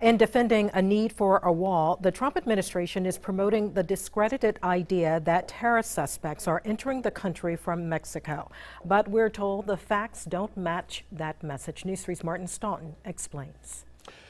In defending a need for a wall, the Trump administration is promoting the discredited idea that terrorist suspects are entering the country from Mexico. But we're told the facts don't match that message. News 3's Martin Staunton explains.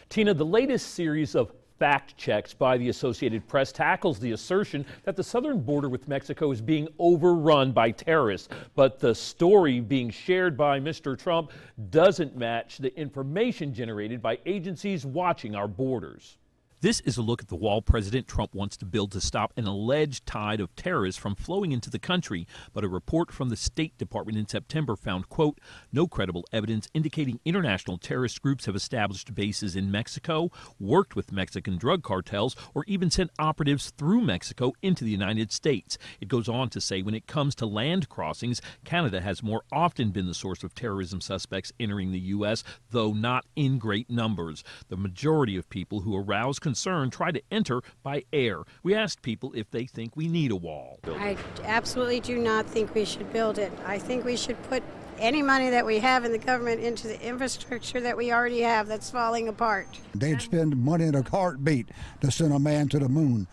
Tina, the latest series of fact checks by the Associated Press tackles the assertion that the southern border with Mexico is being overrun by terrorists. But the story being shared by Mr. Trump doesn't match the information generated by agencies watching our borders. This is a look at the wall President Trump wants to build to stop an alleged tide of terrorists from flowing into the country. But a report from the State Department in September found, quote, no credible evidence indicating international terrorist groups have established bases in Mexico, worked with Mexican drug cartels, or even sent operatives through Mexico into the United States. It goes on to say when it comes to land crossings, Canada has more often been the source of terrorism suspects entering the U.S., though not in great numbers. The majority of people who arouse concern try to enter by air. We asked people if they think we need a wall. I absolutely do not think we should build it. I think we should put any money that we have in the government into the infrastructure that we already have that's falling apart. They'd spend money in a heartbeat to send a man to the moon,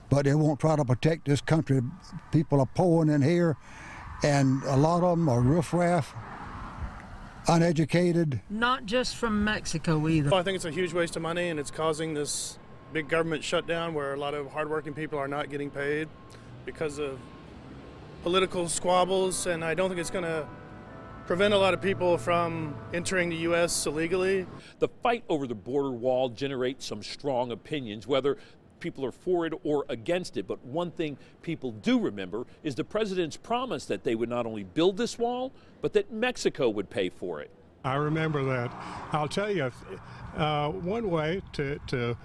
but they won't try to protect this country. People are pouring in here, and a lot of them are riffraff, uneducated. Not just from Mexico either. Well, I think it's a huge waste of money, and it's causing this big government shutdown where a lot of hardworking people are not getting paid because of political squabbles, and I don't think it's going to prevent a lot of people from entering the U.S. illegally. The fight over the border wall generates some strong opinions, whether people are for it or against it. But one thing people do remember is the president's promise that they would not only build this wall, but that Mexico would pay for it. I remember that. I'll tell you, one way to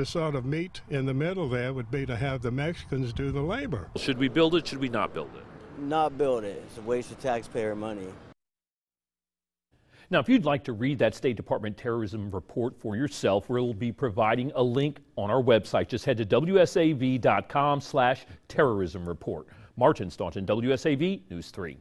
sort of meet in the middle there would be to have the Mexicans do the labor. Should we build it? Should we not build it? Not build it. It's a waste of taxpayer money. Now, if you'd like to read that State Department terrorism report for yourself, we'll be providing a link on our website. Just head to wsav.com/terrorism report. Martin Staunton, WSAV News 3.